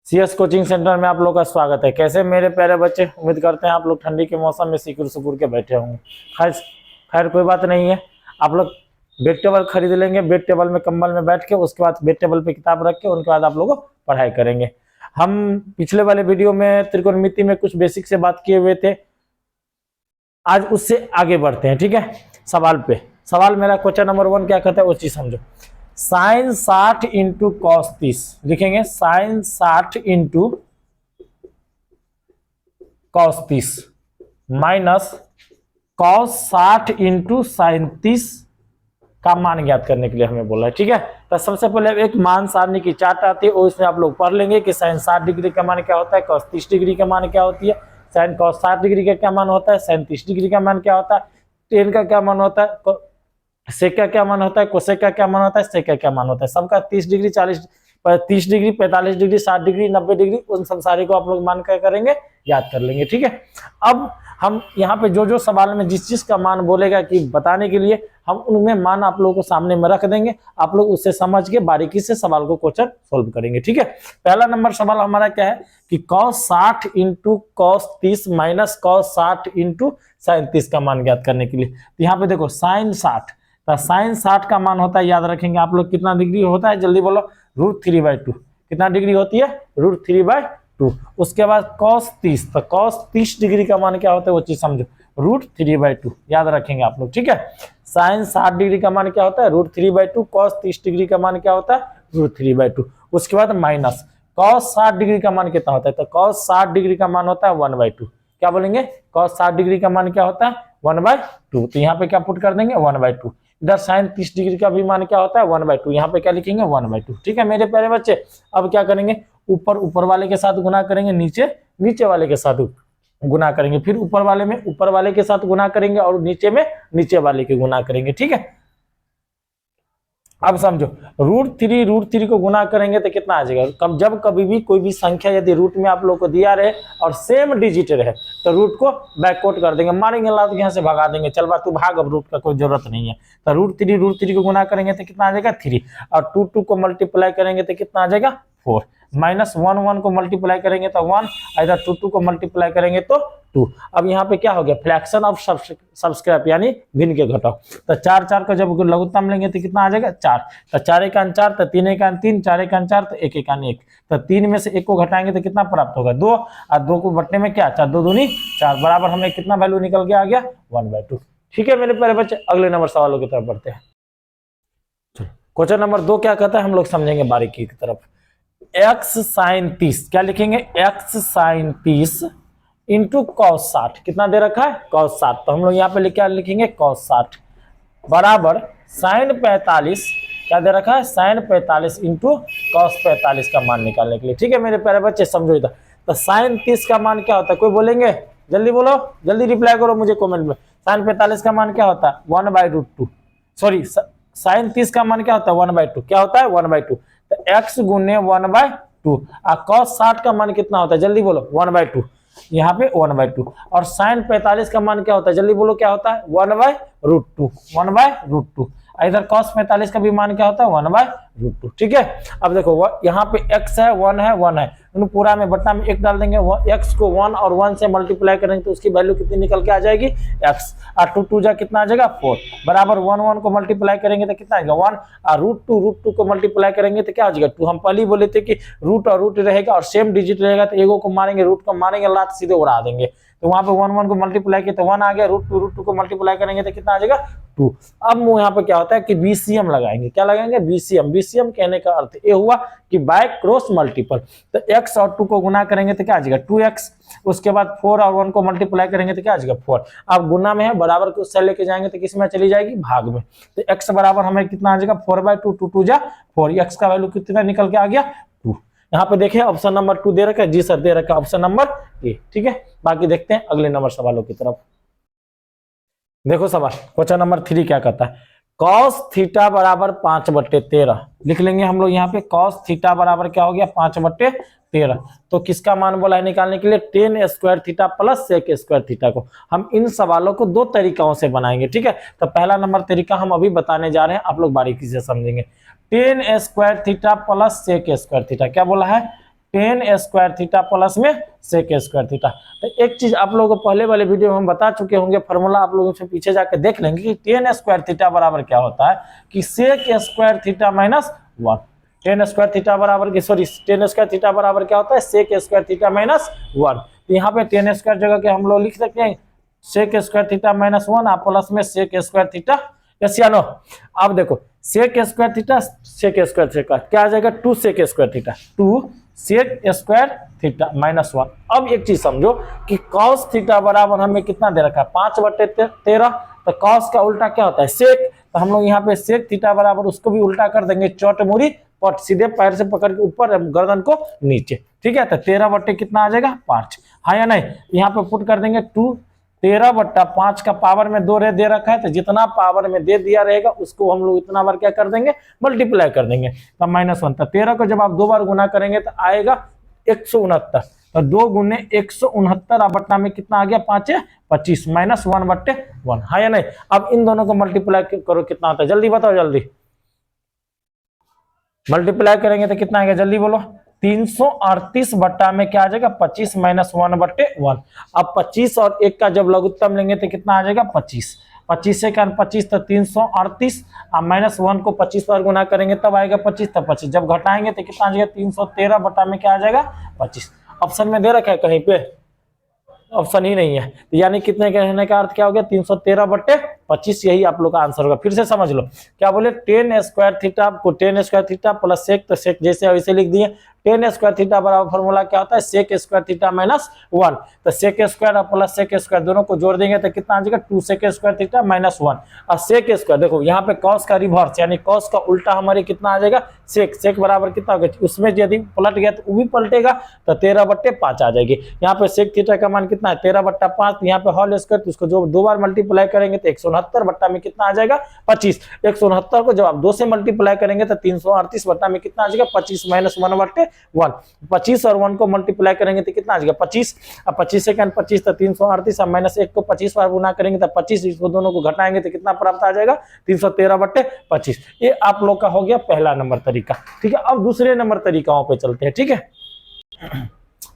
CS coaching centre में आप लोग का स्वागत है। कैसे मेरे प्यारे बच्चे, उम्मीद करते हैं आप लोग ठंडी के मौसम में सिकुड़ सुकुड़ के बैठे होंगे। खैर खैर कोई बात नहीं है। आप लोग बेड टेबल खरीद लेंगे, बेड टेबल में कंबल में बैठ के, उसके बाद बेड टेबल पे किताब रख के उनके बाद आप लोग पढ़ाई करेंगे। हम पिछले वाले वीडियो में त्रिकोणमिति में कुछ बेसिक से बात किए हुए थे, आज उससे आगे बढ़ते हैं। ठीक है, सवाल पे सवाल मेरा क्वेश्चन नंबर 1 क्या कहता है वो चीज समझो। साइन 60 इंटू कॉस 30 लिखेंगे। Sine 60 into cos 30 minus cos 60 into sine 30 का मान ज्ञात करने के लिए हमें बोला है। ठीक है, तो सबसे पहले एक मान सारणी की चार्ट आती है, उसमें आप लोग पढ़ लेंगे कि साइन 60 डिग्री का मान क्या होता है, कॉस 30 डिग्री का मान क्या होती है, साइन कॉस 60 डिग्री का क्या मान होता है, साइन 30 डिग्री का मान क्या होता है, टेन का क्या मान होता है, सेक का क्या मान होता है, कोसेक का क्या मान होता है, सेक का क्या मान होता है। सबका 30 degree 30 degree 45 degree 60 degree 90 degree उन सब सारे को आप लोग मान क्या करेंगे, याद कर लेंगे। ठीक है, अब हम यहाँ पे जो जो सवाल में जिस चीज का मान बोलेगा कि बताने के लिए, हम उनमें मान आप लोगों को सामने में रख देंगे। आप लोग उससे समझ के बारीकी से सवाल को क्वेश्चन सोल्व करेंगे। ठीक है, पहला नंबर सवाल हमारा क्या है कि cos 60 into cos 30 minus cos 60 into sine 30 का मान ज्ञात करने के लिए। तो यहाँ पे देखो साइन 60, तो साइन 60 का मान होता है, याद रखेंगे आप लोग, कितना डिग्री होता है, जल्दी बोलो, √3/2। कितना डिग्री होती है, √3/2। उसके बाद cos 30, तो cos 30 डिग्री का मान क्या होता है वो चीज समझो, √3/2 याद रखेंगे आप लोग। ठीक है, साइन 60 डिग्री का मान क्या होता है, √3/2। cos 30 डिग्री का मान क्या होता है, √3/2। उसके बाद माइनस cos 60 डिग्री का मान कितना होता है, तो cos 60 डिग्री का मान होता है 1/2। क्या बोलेंगे, cos 60 डिग्री का मान क्या होता है, 1/2। तो यहाँ पे क्या पुट कर देंगे, 1/2। इधर साइन 30 डिग्री का भी मान क्या होता है, 1/2। यहाँ पे क्या लिखेंगे, 1/2। ठीक है मेरे प्यारे बच्चे, अब क्या करेंगे, ऊपर वाले के साथ गुना करेंगे, नीचे वाले के साथ गुना करेंगे, फिर ऊपर वाले के साथ गुना करेंगे और नीचे वाले के गुना करेंगे। ठीक है, अब समझो, √3 को गुना करेंगे तो कितना आ जाएगा। जब कभी भी कोई भी संख्या यदि रूट में आप लोग को दिया रहे और सेम डिजिट रहे तो रूट को बैकआउट कर देंगे, मारेंगे लात यहाँ से भगा देंगे, चल बा तू भाग, अब रूट का कोई जरूरत नहीं है। तो √3 को गुना करेंगे तो कितना आ जाएगा, 3, और 2 को मल्टीप्लाई करेंगे तो कितना आ जाएगा, 4, माइनस 1 को मल्टीप्लाई करेंगे तो 1, इधर 2 को मल्टीप्लाई करेंगे तो 2। अब यहाँ पे क्या हो गया, फ्रैक्शन ऑफ सबस्क्राइब यानी भिन्न के घटाओ। तो 4 का जब लघुत्तम लेंगे तो कितना आ जाएगा, 4। तो 4 1 4, तो 3 1 3, 4 1 4, तो 1 1 1। तो 3 में से 1 को घटाएंगे तो कितना प्राप्त होगा, 2, और 2 को बटने में क्या, 4 2 दूनी 4, बराबर हमें कितना वैल्यू निकल के आ गया, 1/2। ठीक है मेरे प्यारे बच्चे, अगले नंबर सवालों की तरफ बढ़ते हैं। क्वेश्चन नंबर 2 क्या कहता है, हम लोग समझेंगे बारीकी की तरफ। x sin 30, क्या लिखेंगे, x sin 30 इंटू कॉस 60, कितना दे रखा है, cos 60। तो हम लोग यहाँ पे क्या लिखेंगे, cos 60 बराबर sin 45, क्या दे रखा है, sin 45 इंटू cos 45 का मान निकालने के लिए। ठीक है मेरे प्यारे बच्चे, समझो इधर। तो sin 30 का मान क्या होता है, कोई बोलेंगे, जल्दी बोलो, जल्दी रिप्लाई करो मुझे कमेंट में। sin 45 का मान क्या होता है, 1/√2। सॉरी, sin 30 का मान क्या होता है, 1/2। क्या होता है, 1/2। तो x गुने 1/2, और cos 60 का मान कितना होता है, जल्दी बोलो, 1/2। यहाँ पे 1/2। और sin 45 का मान क्या होता है, जल्दी बोलो, क्या होता है, 1/√2, 1/√2। इधर cos 45 का भी मान क्या होता है, 1/√2। ठीक है, अब देखो यहाँ पे x है, 1 है, 1 है, पूरा में बट्टा में 1 डाल देंगे, x को 1 और 1 से मल्टीप्लाई करेंगे तो उसकी वैल्यू कितनी निकल के आ जाएगी, x, और 2 2 जा कितना आ जाएगा, 4, बराबर 1 1 को मल्टीप्लाई करेंगे तो कितना आएगा, 1, और √2 को मल्टीप्लाई करेंगे तो क्या हो जाएगा, 2। हम पहले ही बोले थे कि रूट और रूट रहेगा और सेम डिजिट रहेगा तो एगो को मारेंगे, रूट को मारेंगे, लात सीधे उड़ा देंगे। तो वहां पे 1 1 को मल्टीप्लाई किया तो 1 आ गया, √2 को मल्टीप्लाई करेंगे तो कितना आ जाएगा, 2। अब यहाँ पे क्या होता है कि बीसीएम लगाएंगे, क्या लगाएंगे, बीसीएम कहने का अर्थ ये हुआ कि बाय क्रॉस मल्टीपल। तो x और 2 को गुना करेंगे तो क्या आ जाएगा, 2x। उसके बाद 4 और 1 को मल्टीप्लाई करेंगे तो क्या आ जाएगा, 4। अब गुना में है, बराबर को उससे लेके जाएंगे तो किस में चली जाएगी, भाग में। तो x बराबर हमें कितना आ जाएगा, 4/2, 2 2 जा 4, x का वैल्यू कितना निकल के आ गया, 2। यहाँ पे देखिए ऑप्शन नंबर 2 दे रखा है, जी सर दे रखा है ऑप्शन नंबर ए। ठीक है, बाकी देखते हैं अगले नंबर सवालों की तरफ। देखो सवाल क्वेश्चन नंबर 3 क्या कहता है, cos थीटा बराबर 5/13 लिख लेंगे हम लोग। यहाँ पे cos थीटा बराबर क्या हो गया, 5/13। तो किसका मान बोला है निकालने के लिए, tan square theta plus sec square theta को। हम इन सवालों को 2 तरीकों से बनाएंगे। ठीक है, तो पहला नंबर तरीका हम अभी बताने जा रहे हैं, आप लोग बारीकी से समझेंगे। tan square theta plus sec square theta, क्या बोला है, टेन स्क्वायर थीटा प्लस में सेक स्क्वायर थीटा। तो एक चीज आप लोगों को पहले वाले वीडियो में हम बता चुके होंगे, फॉर्मूला आप लोगों से पीछे जाकर देख लेंगे कि टेन स्क्वायर थीटा बराबर क्या होता है कि sec square theta minus 1। Tan square theta बराबर की सॉरी टेन स्क्वायर थीटा बराबर क्या होता है सेक स्क्वायर थीटा माइनस 1। तो यहाँ पे टेन स्क्वायर जगह के हम लोग लिख सकते हैं सेक स्क्वायर थीटा माइनस 1 आप प्लस में सेक स्क्वायर थीटा। यस या नो? अब देखो sec square theta sec square theta क्या आ जाएगा 2 sec square theta 2 sec square theta minus 1। अब एक चीज समझो कि कॉस थीटा बराबर हमें कितना दे रखा है 5/13। तो कॉस का उल्टा क्या होता है सेक। तो हम लोग यहाँ पे सेक थीटा बराबर उसको भी उल्टा कर देंगे चौट मुड़ी पट सीधे पैर से पकड़ के ऊपर गर्दन को नीचे। ठीक है तो 13 कितना आ जाएगा 5। हाँ या नहीं? यहाँ पे पुट कर देंगे 2 13/5 का पावर में 2 दे रखा है तो जितना पावर में दे दिया रहेगा उसको हम लोग इतना बार क्या कर देंगे मल्टीप्लाई कर देंगे तो -1। तो 13 को जब आप 2 बार गुना करेंगे तो आएगा 169। तो 2 गुने 169 बट्टा में कितना आ गया 5 25 -1/1। हाँ या नहीं? अब इन दोनों को मल्टीप्लाई करो कितना आता है जल्दी बताओ जल्दी। मल्टीप्लाई करेंगे तो कितना आएगा जल्दी बोलो 338 बट्टा में क्या आ जाएगा 25 -1/1। अब 25 और 1 का जब लघुत्तम लेंगे तो कितना आ जाएगा 25। 25 से क्या 25 तो 338 अब -1 को 25 पर गुना करेंगे तब आएगा 25। तो 25 जब घटाएंगे तो कितना आ जाएगा 313 बट्टा में क्या आ जाएगा 25। ऑप्शन में दे रखा है कहीं पे ऑप्शन ही नहीं है तो यानी कितने कहने का अर्थ क्या हो गया 313/25। यही आप लोग का आंसर होगा। फिर से समझ लो क्या बोले टेन स्क्वायर थीटा को tan square theta plus sec तो सेक जैसे वैसे लिख दिए। टेन स्क्वायर थीटा बराबर फॉर्मूला क्या होता है सेक स्क्वायर थीटा -1। तो सेक स्क्वायर और प्लस सेक स्क्वायर दोनों को जोड़ देंगे तो कितना आ जाएगा 2 सेक स्क्वायर थीटा -1 और सेक स्क्वायर देखो यहाँ पे कॉस का रिवर्स यानी कॉस का उल्टा हमारे कितना आ जाएगा सेक। सेक बराबर कितना होगा उसमें यदि पलट गया तो वो भी पलटेगा तो 13/5 आ जाएगी। यहाँ पे सेक थीटा का मान कितना है 13/5। यहाँ पे होल स्क्वायर तो उसको जो 2 बार मल्टीप्लाई करेंगे तो 169 बट्टा में कितना आ जाएगा 25। 169 को जब आप 2 से मल्टीप्लाई करेंगे तो 338 बट्टा में कितना आ जाएगा 25 -1/1। 25 और 1 को मल्टीप्लाई करेंगे तो कितना आ जाएगा 25। अब 25 से 25 तो 338 अब -1 को 25 बार गुना करेंगे तो 25 इसको दोनों को घटाएंगे तो कितना प्राप्त आ जाएगा 313/25। ये आप लोग का हो गया पहला नंबर तरीका। ठीक है अब दूसरे नंबर तरीकाओं पे चलते हैं। ठीक है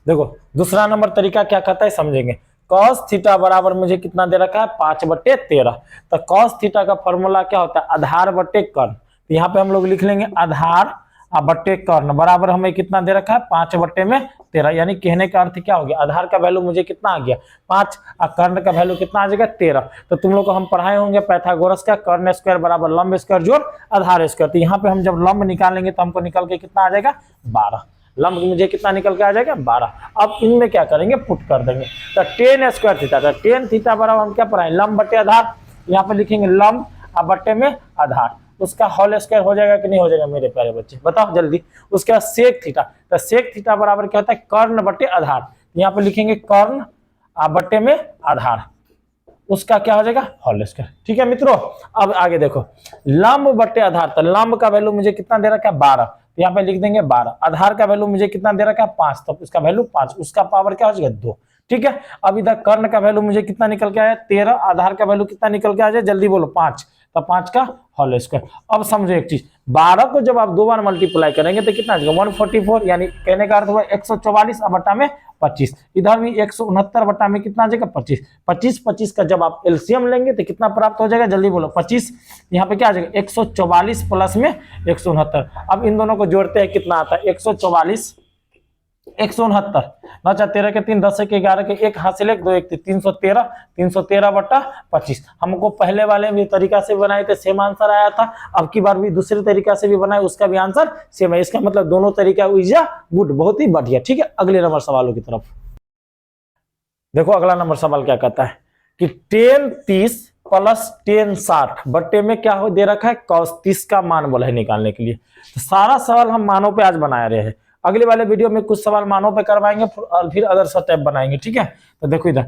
देखो दूसरा नंबर तरीका क्या कहता है समझेंगे। cos थीटा बराबर मुझे कितना दे रखा है 5/13। तो cos थीटा का फॉर्मूला क्या होता है आधार बटे कर्ण। तो यहाँ पे हम लोग लिख लेंगे आधार बटे कर्ण बराबर हमें कितना दे रखा है 5/13। यानी कहने का अर्थ क्या हो गया आधार का वैल्यू मुझे कितना आ गया 5 और कर्ण का वैल्यू कितना आ जाएगा 13। तो तुम लोग को हम पढ़ाए होंगे पाइथागोरस का कर्ण स्क्वायर बराबर लंब स्क्वायर जोड़ आधार स्क्वायर। तो यहाँ पे हम जब लंब निकालेंगे तो हमको निकल के कितना आ जाएगा 12। लंब मुझे कितना निकल के आ जाएगा 12। अब इनमें क्या करेंगे पुट कर देंगे तो टेन स्क्वायर थीटा। तो टेन थीटा बराबर हम क्या पढ़ाए लंब बटे आधार। यहाँ पे लिखेंगे लंब और बटे में आधार उसका होल स्क्वायर हो जाएगा कि नहीं हो जाएगा मेरे प्यारे बच्चे बताओ जल्दी। उसके बाद सेक थीटा। तो सेक थीटा बराबर क्या होता है कर्ण बटे आधार। यहाँ पे लिखेंगे कर्ण बटे में आधार उसका क्या हो जाएगा होल स्क्वायर। ठीक है मित्रों अब आगे देखो लंब बटे आधार। तो लंब का वैल्यू मुझे कितना दे रखा है 12। तो यहाँ पे लिख देंगे 12। आधार का वैल्यू मुझे कितना दे रखा है 5 तो उसका वैल्यू 5 उसका पावर क्या हो जाएगा 2। ठीक है अब इधर कर्ण का वैल्यू मुझे कितना निकल के आया 13। आधार का वैल्यू कितना निकल के आ जाए जल्दी बोलो 5। तो 5 का होल स्क्वायर। अब समझो एक चीज 12 को जब आप 2 बार मल्टीप्लाई करेंगे तो कितना आ जाएगा 144 यानी कहने का अर्थ हुआ 144 बट्टा में 25। इधर भी 169 बट्टा में कितना आ जाएगा 25। 25 का जब आप एलसीएम लेंगे तो कितना प्राप्त हो जाएगा जल्दी बोलो 25। यहाँ पे क्या आ जाएगा 144 प्लस में 169। अब इन दोनों को जोड़ते हैं कितना आता है 144 169 9 4 13 के 3 10 के 11 के 1 हासिल 1 2 1 313 313/25। हमको पहले वाले भी तरीका से बनाए थे सेम आंसर आया था। अब की बार भी दूसरे तरीका से भी बनाए उसका भी आंसर सेम है। इसका मतलब दोनों तरीका गुड बहुत ही बढ़िया। ठीक है अगले नंबर सवालों की तरफ देखो। अगला नंबर सवाल क्या कहता है कि टेन 30 प्लस टेन 60 बट्टे में क्या हो दे रखा है cos 30 का मान बोला है निकालने के लिए। तो सारा सवाल हम मानों पे आज बना रहे हैं। अगले वाले वीडियो में कुछ सवाल मानों पे करवाएंगे और फिर अदर स्टेप बनाएंगे। ठीक है तो देखो इधर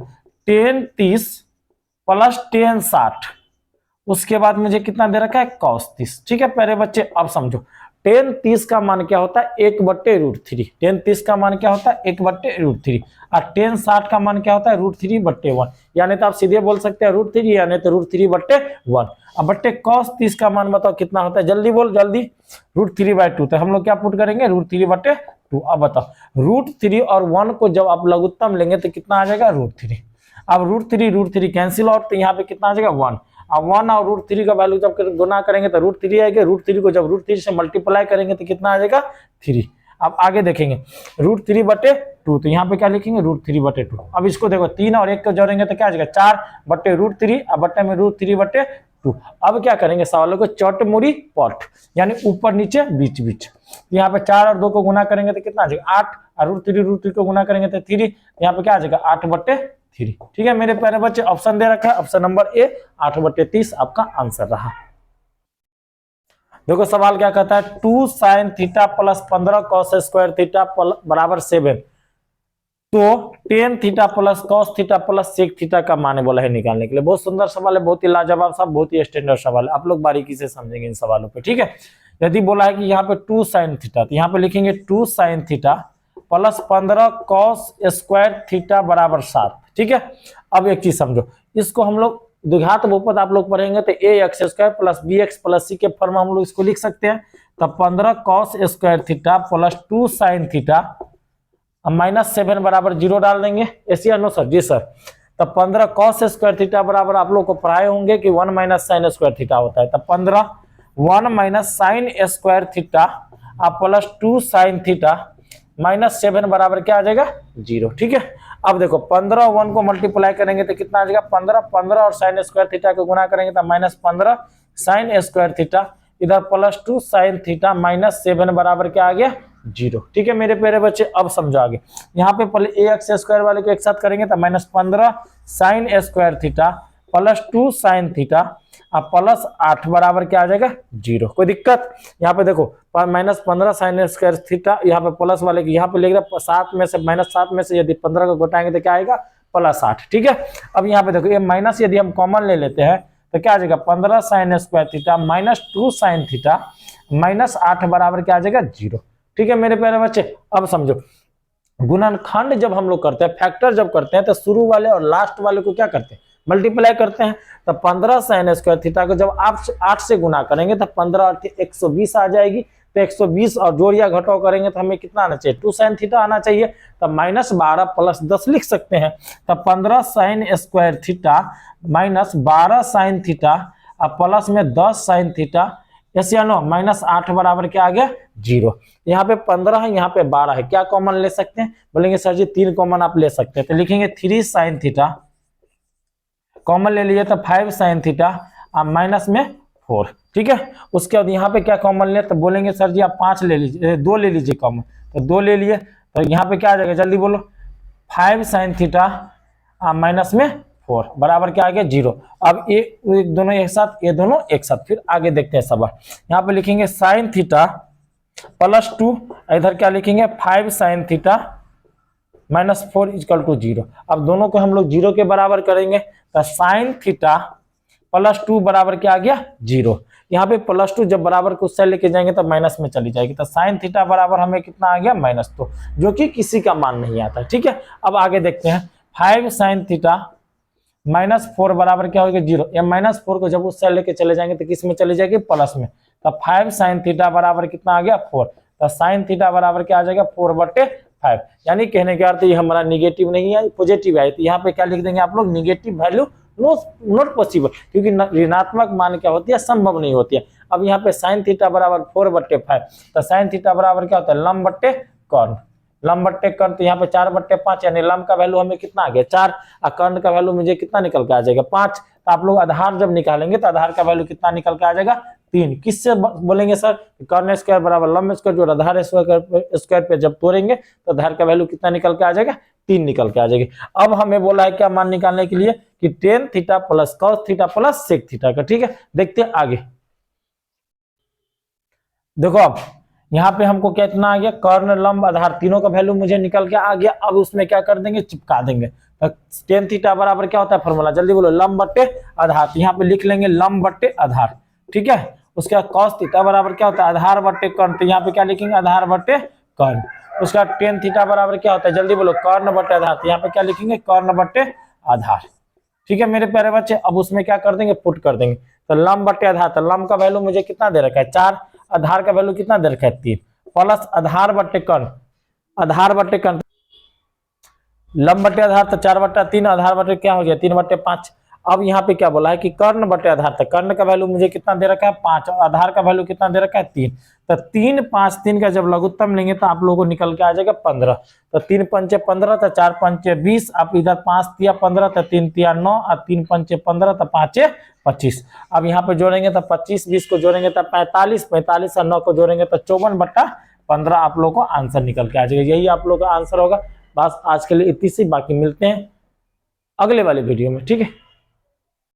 टेन 30 प्लस टेन 60 उसके बाद मुझे कितना दे रखा है cos 30। ठीक है प्यारे बच्चे अब समझो टेन 30 का मान क्या होता है 1/√3। टेन 30 का मान क्या होता है 1/√3 और टेन 60 का मान क्या होता है √3/1। यानी तो आप सीधे बोल सकते हैं √3 यानी तो √3/1। अब बट्टे cos 30 का मान बताओ कितना होता है जल्दी बोल जल्दी √3/2। तो हम लोग क्या पुट करेंगे √3/2 2। अब बताओ √3 और 1 को जब आप लघुत्तम लेंगे तो कितना आ जाएगा √3। अब √3 कैंसिल आउट, तो यहाँ पे कितना आ जाएगा 1। अब 1 और √3 का वैल्यू जब गुना करेंगे तो √3 आएगा, √3 को जब √3 से मल्टीप्लाई करेंगे तो कितना आ जाएगा 3। अब आगे देखेंगे √3/2, तो यहाँ पे क्या लिखेंगे √3/2। अब इसको देखो 3 और 1 को जोड़ेंगे तो क्या आ जाएगा 4/√3 और बट्टे में √3/2। अब क्या करेंगे सवालों को चौटमुड़ी पट, यानी ऊपर नीचे बीच बीच। यहाँ पे 4 और 2 को गुना करेंगे तो कितना आ जाएगा 8, और √3 को गुना करेंगे तो 3, यहाँ पे क्या आ जाएगा 8/3। ठीक है मेरे प्यारे बच्चे, ऑप्शन दे रखा है ऑप्शन नंबर ए 8/30 आपका आंसर रहा। देखो सवाल क्या कहता है 2 sin theta plus 15 cos square theta बराबर 7, तो 10 theta plus cos theta plus sec theta का मान बोला है निकालने के लिए। बहुत सुंदर सवाल है, बहुत ही लाजवाब सा, बहुत ही स्टैंडर्ड सवाल है, आप लोग बारीकी से समझेंगे इन सवालों पे। ठीक है, यदि बोला है कि यहाँ पे 2 sin थीटा, तो यहाँ पे लिखेंगे 2 sin theta plus 15 cos square theta बराबर 7। ठीक है, अब एक चीज समझो, इसको हम लोग द्विघात बहुपद आप लोग पढ़ेंगे तो ax² plus bx plus c के फॉर्म हम लोग इसको लिख सकते हैं। तब 15 cos square theta plus 2 sin theta -7 बराबर 0 डाल देंगे। ऐसी नो सर? जी सर। तब 15 cos स्क्वायर थीटा बराबर आप लोग को पढ़ाए होंगे कि 1 - sin स्क्वायर थीटा होता है। तब 15 1 - sin square theta plus 2 sin theta -7 बराबर क्या आ जाएगा 0। ठीक है, अब देखो 15 और 1 को मल्टीप्लाई करेंगे तो कितना आ जाएगा 15 और sin स्क्वायर थीटा को गुना करेंगे तो -15 sin स्क्वायर थीटा, इधर प्लस 2 sin थीटा -7 बराबर क्या आ गया 0। ठीक है मेरे प्यारे बच्चे, अब समझो आगे। यहाँ पे पहले ax² वाले को एक साथ करेंगे तो -15 sin square theta plus 2 sin theta अब प्लस 8 बराबर क्या आ जाएगा 0। कोई दिक्कत? यहाँ पे देखो -15 sin स्क्वायर थीटा, यहाँ पे प्लस वाले की यहाँ पे लिख रहा 7 में से -7 में से यदि 15 को घटाएंगे तो क्या आएगा +8। ठीक है, अब यहाँ पे देखो ये माइनस यदि हम कॉमन ले लेते हैं तो क्या आ जाएगा 15 sin square theta -2 sin theta -8 बराबर क्या आ जाएगा 0। ठीक है मेरे प्यारे बच्चे, अब समझो गुणनखंड जब हम लोग करते हैं, फैक्टर जब करते हैं तो शुरू वाले और लास्ट वाले को क्या करते हैं मल्टीप्लाई करते हैं। तो 15 sin स्क्वायर थीटा को जब आप 8 से गुना करेंगे तो 15 और 120 आ जाएगी। तो 120 और जोड़िया घटाव करेंगे तो हमें कितना आना चाहिए 2 sin थीटा आना चाहिए। तब -12 प्लस 10 लिख सकते हैं। तब 15 sin square theta -12 sin theta अब प्लस में 10 sin थीटा, यस या नो, -8 बराबर क्या आ गया 0। यहाँ पे 15 है, यहाँ पे 12 है, क्या कॉमन ले सकते हैं? बोलेंगे सर जी 3 कॉमन आप ले सकते हैं। तो लिखेंगे 3 sin थीटा, कॉमन ले लीजिए तो 5 sin थीटा माइनस में 4। ठीक है, उसके बाद यहाँ पे क्या कॉमन ले, तो बोलेंगे सर जी आप 5 ले लीजिए, 2 ले लीजिए कॉमन, तो 2 ले लिए तो यहाँ पे क्या आ जाएगा जल्दी बोलो 5 sin थीटा माइनस में 4 बराबर क्या आ गया 0। अब ये दोनों एक साथ, ये दोनों एक साथ, फिर आगे देखते हैं सवाल। यहाँ पे लिखेंगे sin थीटा प्लस 2, इधर क्या लिखेंगे 5 sin थीटा -4 = 0। अब दोनों को हम लोग 0 के बराबर करेंगे तो sin थीटा प्लस 2 बराबर क्या आ गया 0। यहाँ पे +2 जब बराबर को उससे लेके जाएंगे तो माइनस में चली जाएगी। तो sin थीटा बराबर हमें कितना आ गया -2, जो कि किसी का मान नहीं आता। ठीक है, अब आगे देखते हैं 5 sin थीटा -4 बराबर क्या होगा 0। या -4 को जब उससे लेके चले जाएंगे तो किस में चली जाएगी प्लस में। तब 5 sin थीटा बराबर कितना आ गया 4। तो sin थीटा बराबर क्या आ जाएगा 4/5। यानी कहने के अर्थ ये हमारा निगेटिव नहीं है, पॉजिटिव है। तो यहाँ पे क्या लिख देंगे आप लोग निगेटिव वैल्यू नॉट पॉसिबल, क्योंकि ऋणात्मक मान क्या होती है संभव नहीं होती है। अब यहाँ पे sin थीटा बराबर 4/5, तो sin थीटा बराबर क्या होता है लंब बट्टे कर्ण, लंब बट्टे कर्ण, तो यहाँ पे 4/5 यानी लंब का वैल्यू हमें कितना आ गया 4 और कर्ण का वैल्यू मुझे कितना निकल के आ जाएगा 5। तो आप लोग आधार जब निकालेंगे तो आधार का वैल्यू कितना निकल के आ जाएगा 3। किससे बोलेंगे सर कर्ण स्क्वायर बराबर लंब स्क्वायर, जो आधार स्क्वायर पे जब तोड़ेंगे तो आधार का वैल्यू कितना निकल के आ जाएगा 3 निकल के आ जाएगी। अब हमें बोला है क्या मान निकालने के लिए कि tan theta plus cos theta plus sec theta का। ठीक है, देखते हैं आगे। देखो अब यहाँ पे हमको क्या इतना आ गया कर्ण लंब आधार तीनों का वैल्यू मुझे निकल के आ गया। अब उसमें क्या कर देंगे चिपका देंगे। tan थीटा बराबर क्या होता है फॉर्मूला जल्दी बोलो लंब बट्टे आधार, यहाँ पे लिख लेंगे लंब बट्टे आधार। ठीक है, उसके बाद cos थीटा बराबर क्या होता है आधार बट्टे कर्ण, तो यहाँ पे क्या लिखेंगे आधार बट्टे कर्ण। उसका tan थीटा बराबर क्या होता है जल्दी बोलो कर्ण बट्टे आधार, तो यहाँ पे क्या लिखेंगे कर्ण बट्टे आधार। ठीक है मेरे प्यारे बच्चे, अब उसमें क्या कर देंगे पुट कर देंगे। तो लंब बट्टे आधार, तो लंब का वैल्यू मुझे कितना दे रखा है 4, आधार का वैल्यू कितना दे रखा है 3, प्लस आधार बट्टे कर्ण, आधार बटे लंब बटे आधार तो 4/3, आधार बटे क्या हो गया 3/5। अब यहाँ पे क्या बोला है कि कर्ण बटे आधार, तो कर्ण का वैल्यू मुझे कितना दे रखा है 5, और आधार का वैल्यू कितना दे रखा है 3। तो 3 5 3 का जब लघुत्तम लेंगे तो आप लोगों को निकल के आ जाएगा 15। तो 3 पंचे 15, तो 4 पंचे 20, आप इधर 5 तिया 15, तो 3 तिया 9, और 3 पंचे 15, तो 5 25। अब यहाँ पे जोड़ेंगे तो 25 20 को जोड़ेंगे तो 45, 45 और 9 को जोड़ेंगे तो 54/15 आप लोग को आंसर निकल के आ जाएगा। यही आप लोग का आंसर होगा। बस आज के लिए इतनी सी, बाकी मिलते हैं अगले वाले वीडियो में, ठीक है।